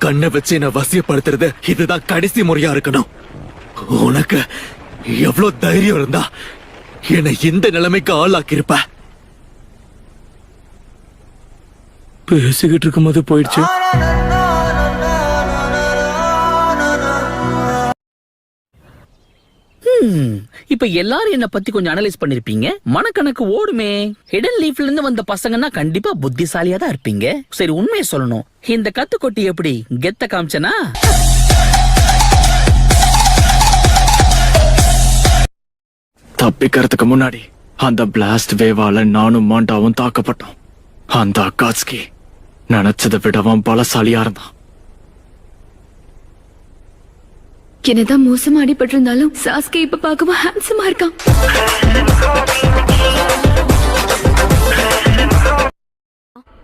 கண்ணை வச்சு என்ன வசியப்படுத்துறது இதுதான் கடைசி முறையா இருக்கணும். உனக்கு எவ்வளவு தைரியம் இருந்தா என்னை இந்த நிலைமைக்கு ஆளாக்கியிருப்ப. பேசிக்கிட்டு இருக்கும்போது போயிடுச்சு. இப்ப எல்லாரும் என்ன பத்தி கொஞ்சம் அனலைஸ் பண்ணிருப்பீங்க. மனக்கணக்கு ஓடுமே. ஹிடன் லீஃப்ல இருந்து வந்த பசங்கன்னா கண்டிப்பா புத்திசாலியா தான் இருப்பீங்க. சரி, உண்மையை சொல்லணும், இந்த கத்துக்கொட்டி எப்படி கெத்த காமிச்சனா? தப்பிக்கிறதுக்கு முன்னாடி அந்த பிளாஸ்ட் வேவால நானும் மாண்டாவும் தாக்கப்பட்டோம். அந்த அக்காட்ஸ்கி நினைச்சதை விடவும் பலசாலியா இருந்தான். என்னதான் மோசமா அடிபட்டிருந்தாலும் சாஸ்கே இப்ப பார்க்கவும் ஹேண்ட்ஸமா இருக்கான்.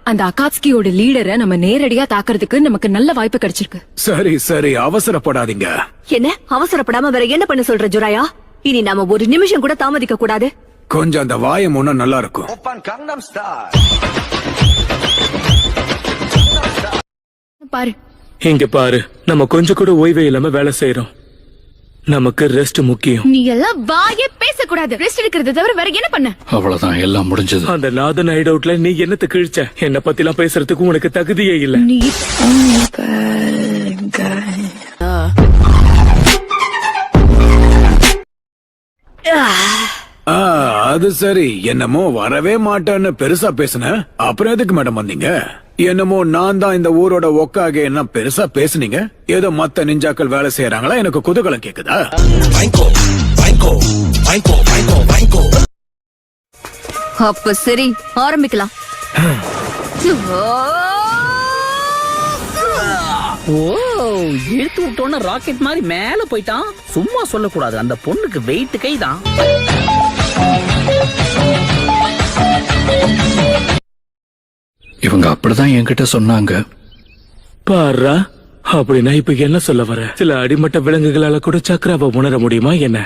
அந்த அகாட்ஸ்கியோட லீடரை நம்ம நேரடியா தாக்குறதுக்கு நமக்கு நல்ல வாய்ப்பு கிடைச்சிருக்கு. சரி சரி, அவசரப்படாதீங்க. என்ன அவசரப்படாம வேற என்ன பண்ண சொல்ற ஜுராயா? இனி நாம ஒரு நிமிஷம் கூட தாமதிக்க கூடாது. கொஞ்சம் அந்த வாயம் ஒண்ணு நல்லா இருக்கும். பாரு, இங்க பாரு, நம்ம கொஞ்சம் கூட ஓய்வே இல்லாம வேலை செய்யறோம். நமக்கு ரெஸ்ட் முக்கியம். நீ எல்லாம் வாயே பேசக்கூடாது. ரெஸ்ட் எடுக்கிறது தவிர வேற என்ன பண்ண? அவ்வளவுதான், எல்லாம் முடிஞ்சது. அந்த நாதன் ஹைட் அவுட்ல நீ என்னத்த கிழிச்ச? என்ன பத்தி எல்லாம் பேசுறதுக்கு உனக்கு தகுதியே இல்ல. நீ அது சரி, என்னமோ வரவே மாட்டேன்னு பெருசா பேசுன. அப்புறம் எதுக்கு மேடம் வந்தீங்க? என்னமோ நான் தான் இந்த ஊரோட ஒக்காக என்ன பெருசா பேசுனீங்க. ஏதோ மத்த நிஞ்சாக்கள் வேலை செய்யறாங்களா? எனக்கு குதூகலம் கேக்குதா? அப்ப சரி, ஆரம்பிக்கலாம். ஓ, இழுத்து விட்டோன்னு ராக்கெட் மாதிரி மேல போயிட்டான். சும்மா சொல்லக்கூடாது, அந்த பொண்ணுக்கு வெயிட் கை தான். இவங்க அப்படிதான் என்கிட்ட சொன்னாங்க. பாரா, அப்படின்னா இப்ப என்ன சொல்ல வர? சில அடிமட்ட விலங்குகளால கூட சக்கராவை உணர முடியுமா என்ன?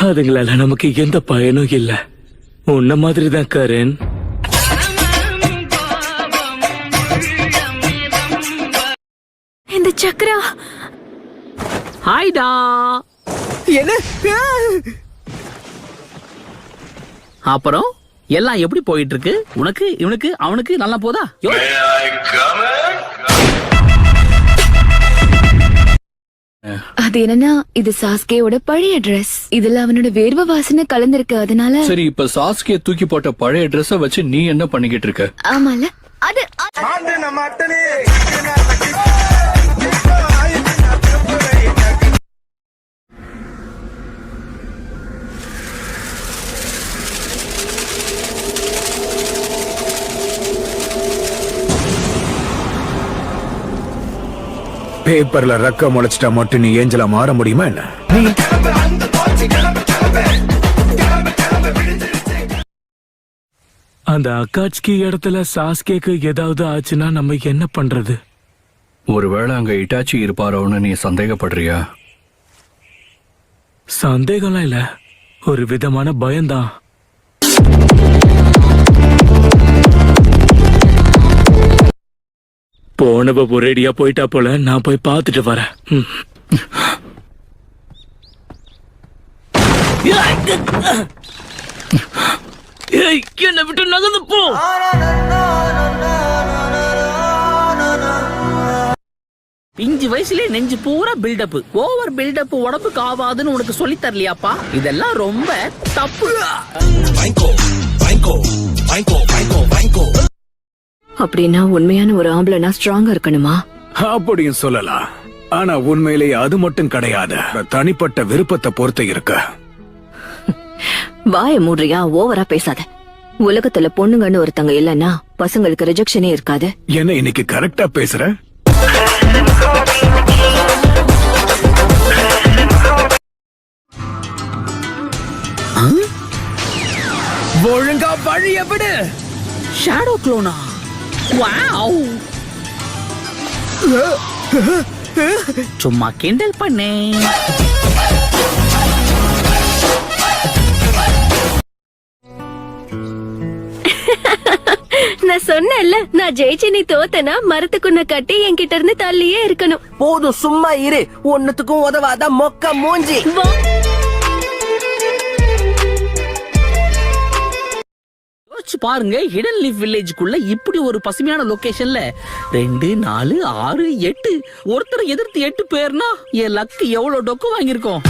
அதுங்களால நமக்கு எந்த பயனும் இல்ல. உன்ன மாதிரிதான் கரன். இந்த சக்கரா ஹாய்டா. என்ன? அப்புறம் எல்லாம் எப்படி போயிட்டு இருக்கு? உனக்கு, இவனுக்கு, அவனுக்கு நல்லா போதா? அது என்னன்னா, இது சாஸ்கேயோட பழைய ட்ரெஸ். இதுல அவனோட வேர்வை வாசனை கலந்திருக்கு. அதனால சரி, இப்ப சாஸ்கே தூக்கி போட்ட பழைய ட்ரெஸ்ஸ வச்சு நீ என்ன பண்ணிக்கிட்டு இருக்க? ஆமால, அது பேப்பர்ல ரக்க முளைச்சிட்டா மட்டும் நீ ஏஞ்சலா மாற முடியுமா என்ன? அந்த அக்காட்ஸ்கி இடத்துல சாஸ்கேக்கு ஏதாவது ஆச்சுன்னா நம்ம என்ன பண்றது? ஒருவேளை அங்க இட்டாச்சி இருப்பாரோன்னு நீ சந்தேகப்படுறியா? சந்தேகம்லாம் இல்ல, ஒரு விதமான பயம்தான். போனவ ஒரேடியா போயிட்டா போல. நான் போய் பார்த்துட்டு வரேன். என்ன விட்டு நகர்ந்து போ. பிஞ்சு வயசுல நெஞ்சு பூரா பில்டப். ஓவர் பில்டப் உடம்புக்கு ஆவாதுன்னு உனக்கு சொல்லி தரலையாப்பா? இதெல்லாம் ரொம்ப தப்பு. அப்படின்னா உண்மையான ஒரு ஆம்பளைனா ஸ்ட்ராங்கா இருக்கணுமா? அப்படியும் சொல்லலாம். ஆனா உண்மையிலேயே அது மட்டும் கிடையாது. தனிப்பட்ட விருப்பத்தை பொறுத்து இருக்கு. வாய மூடுறியா? ஓவரா பேசாத. உலகத்துல பொண்ணுங்கன்னு ஒருத்தங்க இல்லன்னா பசங்களுக்கு ரிஜெக்ஷனே இருக்காது. என்ன இன்னைக்கு கரெக்டா பேசுற? ஒழுங்கா வழிய விடு. ஷேடோ க்ளோனா? வாவ், சும்மா கிண்டல் பண்ணே. நான் சொன்னேன்ல, நான் ஜெயிச்சு நீ தோத்தனா மரத்துக்குன்ன கட்டி என்கிட்ட இருந்து தள்ளியே இருக்கணும். போதும் சும்மா இரு, ஒன்னுத்துக்கும் உதவாத மொக்க மூஞ்சி. யோசிச்சு பாருங்க, ஹிடன் லீஃப் வில்லேஜுக்குள்ள இப்படி ஒரு பசுமையான லொகேஷன்ல 2, 4, 6, 8 ஒருத்தரை எதிர்த்து 8 பேர்னா என் லக்கு எவ்வளவு டொக்கு வாங்கியிருக்கோம்.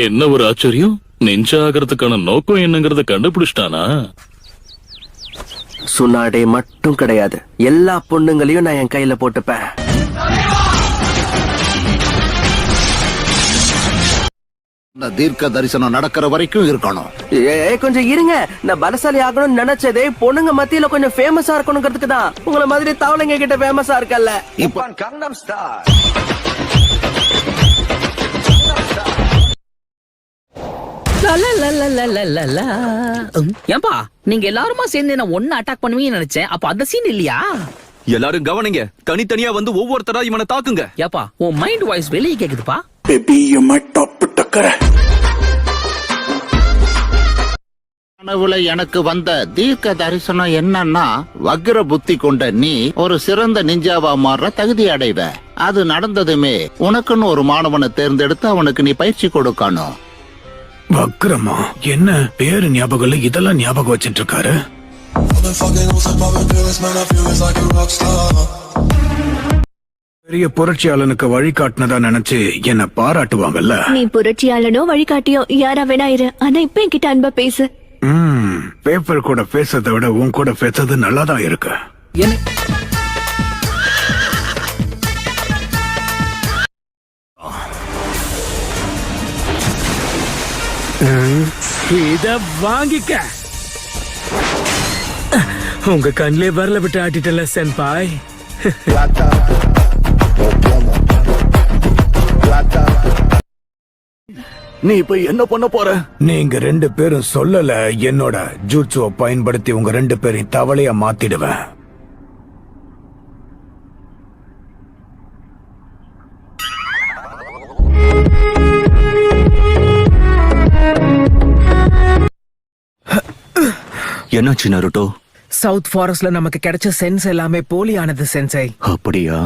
என்ன ஒரு ஆச்சரியம், நெஞ்சா ஆகிறதுக்கான நோக்கம் என்னங்கறத கண்டுபிடிச்சிட்டானா? சுனாடே மட்டும் கிடையாது, எல்லா பொண்ணுங்களையும் நான் என் கையில போட்டுப்பேன். தீர்க்க தரிசனம் நடக்கிற வரைக்கும் இருக்கணும். கொஞ்சம் இருங்க, நான் பலசாலி ஆகணும்னு நினைச்சதே பொண்ணுங்க மத்தியில கொஞ்சம் ஃபேமஸா இருக்கணுங்கிறதுக்கு தான். உங்களை மாதிரி தவளைங்க கிட்ட ஃபேமஸா இருக்கல்ல. இப்ப ஏன்பா நீங்க எல்லாருமா சேர்ந்து என்ன ஒன்னு அட்டாக் பண்ணுவீங்கன்னு நினைச்சேன். அப்ப அந்த சீன் இல்லையா? எல்லாரும் கவனிங்க, தனித்தனியா வந்து ஒவ்வொருத்தரா இவனை தாக்குங்க. ஏப்பா உன் மைண்ட் வாய்ஸ் வெளியே கேக்குதுப்பா. கனவுல எனக்கு வந்த தீர்க்க தரிசனம் என்னன்னா, வக்ர புத்தி கொண்ட நீ ஒரு சிறந்த நிஞ்சாவா மாற தகுதி அடைவ. அது நடந்ததுமே உனக்குன்னு ஒரு மாணவனை தேர்ந்தெடுத்து அவனுக்கு நீ பயிற்சி கொடுக்கணும். வக்ரமா? என்ன பேரு ஞாபகம் இல்ல, இதெல்லாம் ஞாபகம் வச்சிட்டு இருக்காரு. பெரிய புரட்சியாளனுக்கு வழிகாட்டினதா நினைச்சு என்ன பாராட்டுவாங்கல்ல. நீ புரட்சியாளனோ வழிகாட்டியோ யாரா வேணா இரு, ஆனா இப்ப என்கிட்ட அன்பா பேசு. பேப்பர் கூட பேசுறதை விட உன் கூட பேசுறது நல்லாதான் இருக்கு. இத வாங்கிக்க. உங்க கண்ணிலே வரல விட்டு ஆட்டிட்டல சென்பாய். நீ இப்ப என்ன பண்ண போற? நீங்க 2 பேரும் சொல்லல, என்னோட ஜூட்சுவை பயன்படுத்தி உங்க 2 பேரையும் தவளையா மாத்திடுவேன். என்னாச்சு நருட்டோ? சவுத் ஃபாரஸ்ட்ல நமக்கு கிடைச்ச சென்ஸ் எல்லாமே போலியானது சென்சை. அப்படியா?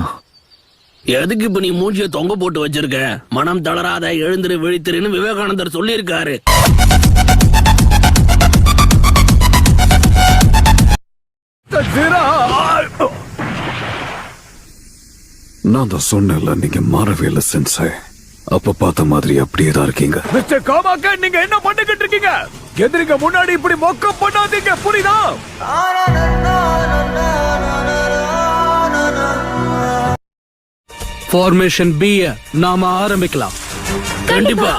எதுக்கு இப்ப நீ மூஞ்சிய தொங்க போட்டு வச்சிருக்க? மனம் தளராத, எழுந்திரு விழித்திருன்னு விவேகானந்தர் சொல்லி இருக்காரு. நான் தான் சொன்னேன்ல, நீங்க மாறவே இல்ல சென்சை. அப்ப பார்த்த மாதிரி அப்படியே தான் இருக்கீங்க. மிஸ்டர் காமாக்க, நீங்க என்ன பண்ணிக்கிட்டு இருக்கீங்க? எதிரிங்க முன்னாடி இப்படி மொக்க பண்ணாதீங்க, புரியுதா? ஃபார்மேஷன் பி நாம ஆரம்பிக்கலாம். கண்டிப்பா.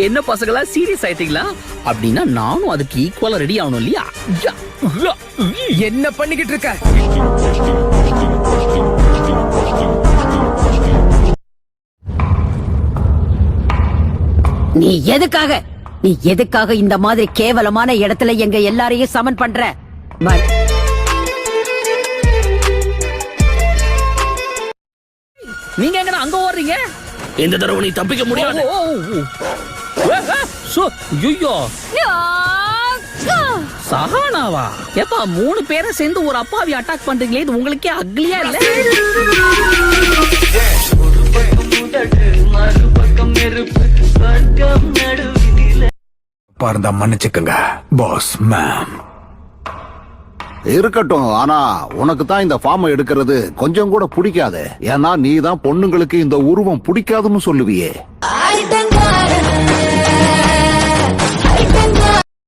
என்ன பசங்களா சீரியஸ் ஆயிட்டீங்களா? அப்படின்னா நானும் அதுக்கு ஈக்குவலா ரெடி ஆகணும் இல்லையா? என்ன பண்ணிக்கிட்டு இருக்க? நீ எதுக்காக இந்த மாதிரி கேவலமான இடத்துல எங்க எல்லாரையும் சமன் பண்ற? நீங்க எங்க அங்க ஓடுறீங்க? இந்த தடவை நீ தப்பிக்க முடியாது. சஹானாவா? எப்பா 3 பேரை சேர்ந்து ஒரு அப்பாவி அட்டாக் பண்றீங்களே, இது உங்களுக்கே அக்லியா இல்ல? பாருந்தா மன்னிச்சுக்கங்க பாஸ் மேம். இருக்கட்டும், ஆனா உனக்கு தான் இந்த ஃபார்ம் எடுக்கிறது கொஞ்சம் கூட பிடிக்காது. ஏன்னா நீ தான் பொண்ணுங்களுக்கு இந்த உருவம் பிடிக்காதுன்னு சொல்லுவியே.